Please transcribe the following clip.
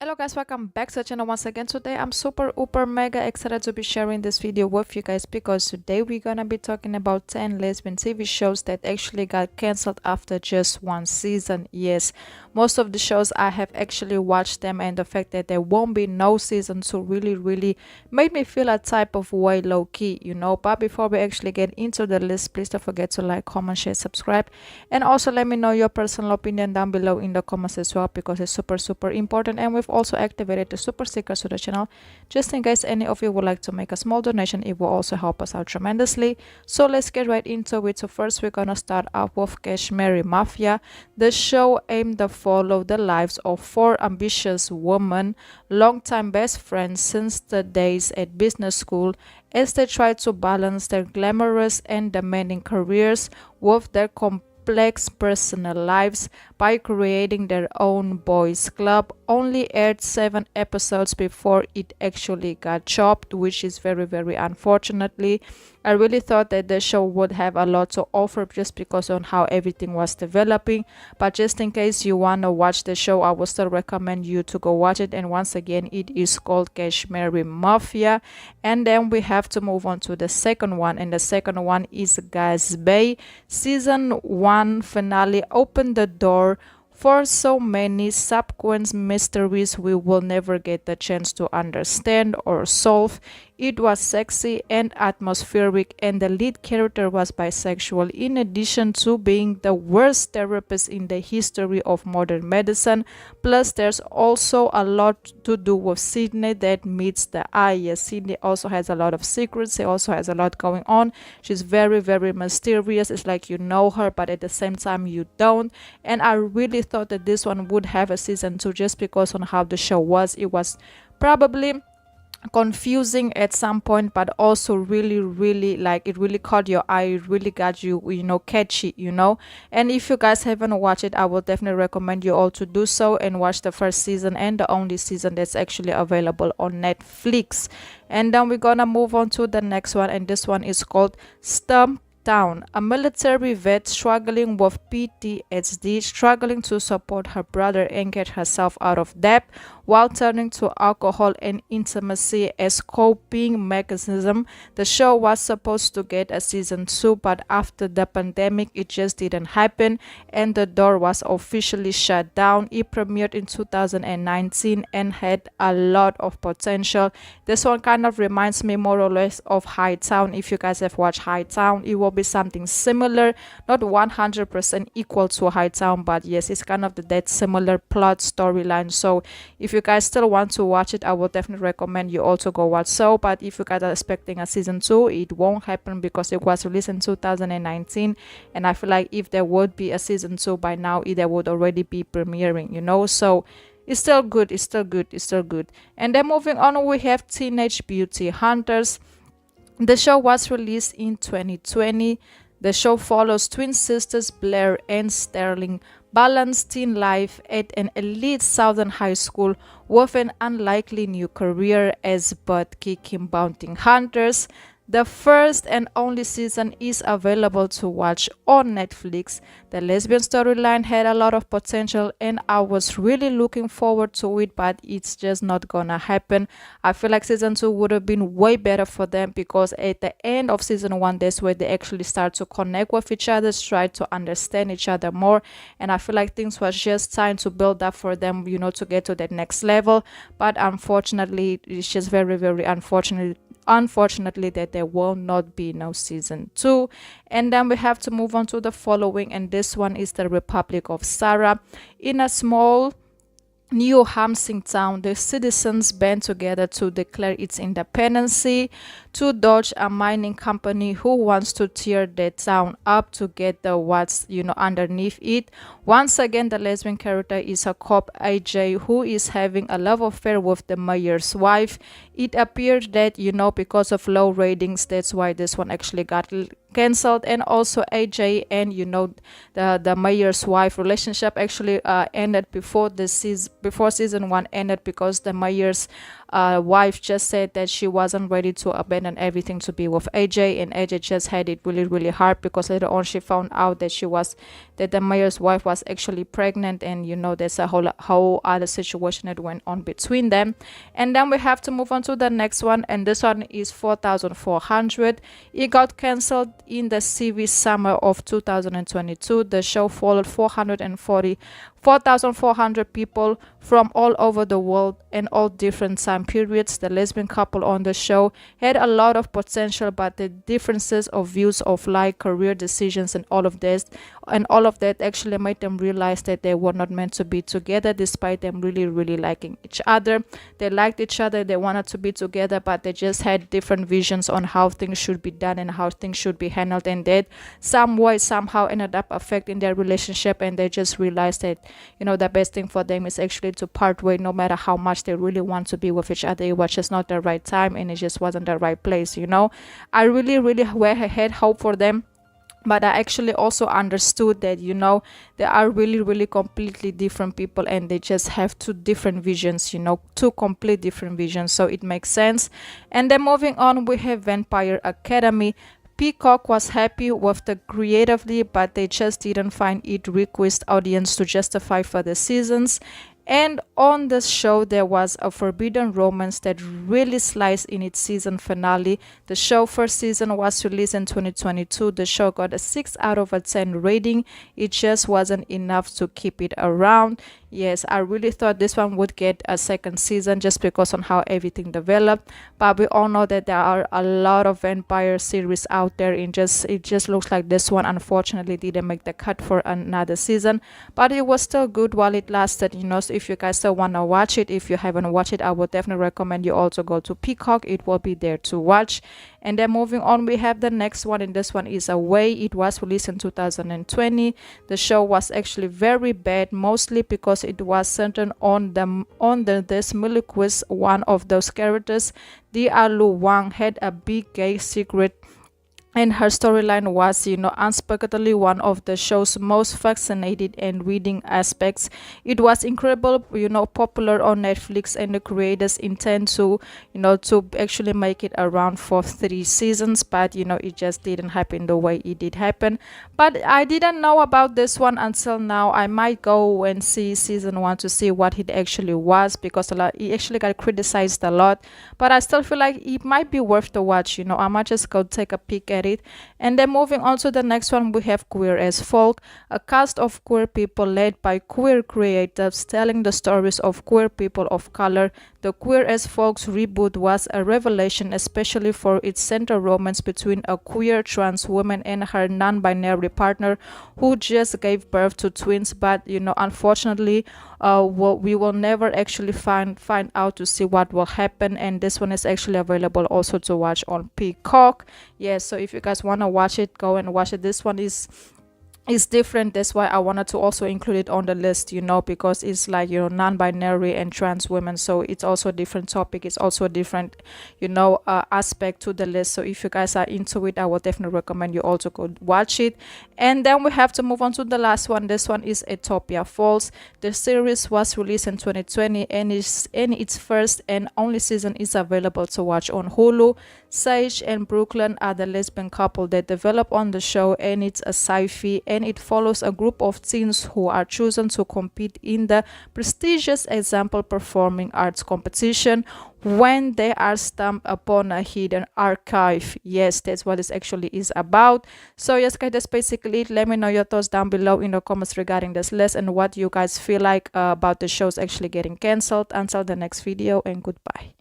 Hello guys, welcome back to the channel once again. Today I'm super mega excited to be sharing this video with you guys because today we're gonna be talking about 10 lesbian TV shows that actually got cancelled after just one season. Yes, most of the shows I have actually watched them, and the fact that there won't be no season 2 really made me feel a type of way low-key, you know. But before we actually get into the list, please don't forget to like, comment, share, subscribe, and also let me know your personal opinion down below in the comments as well, because it's super important. And we've also activated the super stickers to the channel just in case any of you would like to make a small donation. It will also help us out tremendously. So let's get right into it. So first we're gonna start off with Kashmiri Mafia. The show aimed to follow the lives of four ambitious women, longtime best friends since the days at business school, as they try to balance their glamorous and demanding careers with their complex personal lives by creating their own boys club. Only aired 7 episodes before it actually got chopped, which is very unfortunately. I really thought that the show would have a lot to offer just because on how everything was developing, but just in case you want to watch the show, I would still recommend you to go watch it. And once again, it is called Kashmiri Mafia. And then we have to move on to the second one, and the second one is Bay. Season 1 finale opened the door for so many subsequent mysteries we will never get the chance to understand or solve. It was sexy and atmospheric, and the lead character was bisexual, in addition to being the worst therapist in the history of modern medicine. Plus, there's also a lot to do with Sydney that meets the eye. Yes, Sydney also has a lot of secrets. She also has a lot going on. She's very mysterious. It's like you know her, but at the same time you don't. And I really thought that this one would have a season 2 just because on how the show was. It was probably confusing at some point, but also really like it really caught your eye. It really got you, you know, catchy, you know. And if you guys haven't watched it, I will definitely recommend you all to do so and watch the first season and the only season that's actually available on Netflix. And then we're gonna move on to the next one, and this one is called Stump Town. A military vet struggling with PTSD, struggling to support her brother and get herself out of debt while turning to alcohol and intimacy as coping mechanism. The show was supposed to get a season 2, but after the pandemic it just didn't happen and the door was officially shut down. It premiered in 2019 and had a lot of potential. This one kind of reminds me more or less of High Town. If you guys have watched High Town, it will be something similar, not 100% equal to High Town, but yes, it's kind of that similar plot storyline. So if you guys still want to watch it, I will definitely recommend you also go watch so. But if you guys are expecting a season 2, it won't happen because it was released in 2019, and I feel like if there would be a season 2 by now, it would already be premiering, you know. So it's still good. And then moving on, we have Teenage Beauty Hunters. The show was released in 2020. The show follows twin sisters Blair and Sterling balance teen life at an elite southern high school with an unlikely new career as butt-kicking bounty hunters. The first and only season is available to watch on Netflix. The lesbian storyline had a lot of potential and I was really looking forward to it, but it's just not gonna happen. I feel like season 2 would have been way better for them, because at the end of season 1, that's where they actually start to connect with each other, try to understand each other more, and I feel like things was just time to build up for them, you know, to get to that next level. But unfortunately, it's just very unfortunately that there will not be no season 2. And then we have to move on to the following, and this one is the Republic of Sara. In a small New Hampshire town, the citizens band together to declare its independence to dodge a mining company who wants to tear the town up to get the what's, you know, underneath it. Once again, the lesbian character is a cop, AJ, who is having a love affair with the mayor's wife. It appeared that, you know, because of low ratings, that's why this one actually got cancelled. And also AJ and the mayor's wife relationship actually ended before season 1 ended, because the mayor's wife just said that she wasn't ready to abandon everything to be with AJ, and AJ just had it really hard, because later on she found out that the mayor's wife was actually pregnant, and there's a whole other situation that went on between them. And then we have to move on to the next one, and this one is 4400. It got cancelled in the CV summer of 2022. The show followed 4,400 people from all over the world and all different time periods. The lesbian couple on the show had a lot of potential, but the differences of views of life, career decisions, and all of that actually made them realize that they were not meant to be together, despite them really liking each other. They liked each other, they wanted to be together, but they just had different visions on how things should be done and how things should be handled, and that some way somehow ended up affecting their relationship. And they just realized that the best thing for them is actually to part way, no matter how much they really want to be with each other. It was just not the right time, and it just wasn't the right place. I really had hope for them, but I actually also understood that they are really completely different people, and they just have two different visions, two complete different visions, so it makes sense. And then moving on, we have Vampire Academy. Peacock was happy with the creatively, but they just didn't find it request audience to justify for the seasons. And on the show, there was a forbidden romance that really sliced in its season finale. The show first season was released in 2022. The show got a 6 out of a 10 rating. It just wasn't enough to keep it around. Yes, I really thought this one would get a second season just because on how everything developed. But we all know that there are a lot of vampire series out there. It just looks like this one unfortunately didn't make the cut for another season. But it was still good while it lasted, So if you guys still want to watch it, if you haven't watched it, I would definitely recommend you also go to Peacock. It will be there to watch. And then moving on, we have the next one, and this one is Away. It was released in 2020. The show was actually very bad, mostly because it was centered on this Miliquist, one of those characters. Lu Wang had a big gay secret, and her storyline was, unspeakably one of the show's most fascinating and reading aspects. It was incredible, popular on Netflix, and the creators intend to actually make it around for 3 seasons, but it just didn't happen the way it did happen. But I didn't know about this one until now. I might go and see season 1 to see what it actually was, because it actually got criticized a lot, but I still feel like it might be worth the watch. I might just go take a peek at it. And then moving on to the next one, we have Queer as Folk, a cast of queer people led by queer creatives telling the stories of queer people of color. The Queer as Folk's reboot was a revelation, especially for its center romance between a queer trans woman and her non-binary partner who just gave birth to twins. But unfortunately, we will never actually find out to see what will happen. And this one is actually available also to watch on Peacock. Yes, so if you guys want to watch it, go and watch it. This one is different. That's why I wanted to also include it on the list, because it's like non-binary and trans women, so it's also a different topic. It's also a different aspect to the list. So if you guys are into it, I would definitely recommend you also go watch it. And then we have to move on to the last one. This one is Atopia Falls. The series was released in 2020, and its first and only season is available to watch on Hulu. Sage and Brooklyn are the lesbian couple that develop on the show, and it's a sci-fi, and it follows a group of teens who are chosen to compete in the prestigious example performing arts competition when they are stumbled upon a hidden archive. Yes, that's what this actually is about. So yes guys, that's basically it. Let me know your thoughts down below in the comments regarding this list and what you guys feel like about the shows actually getting cancelled. Until the next video, and goodbye.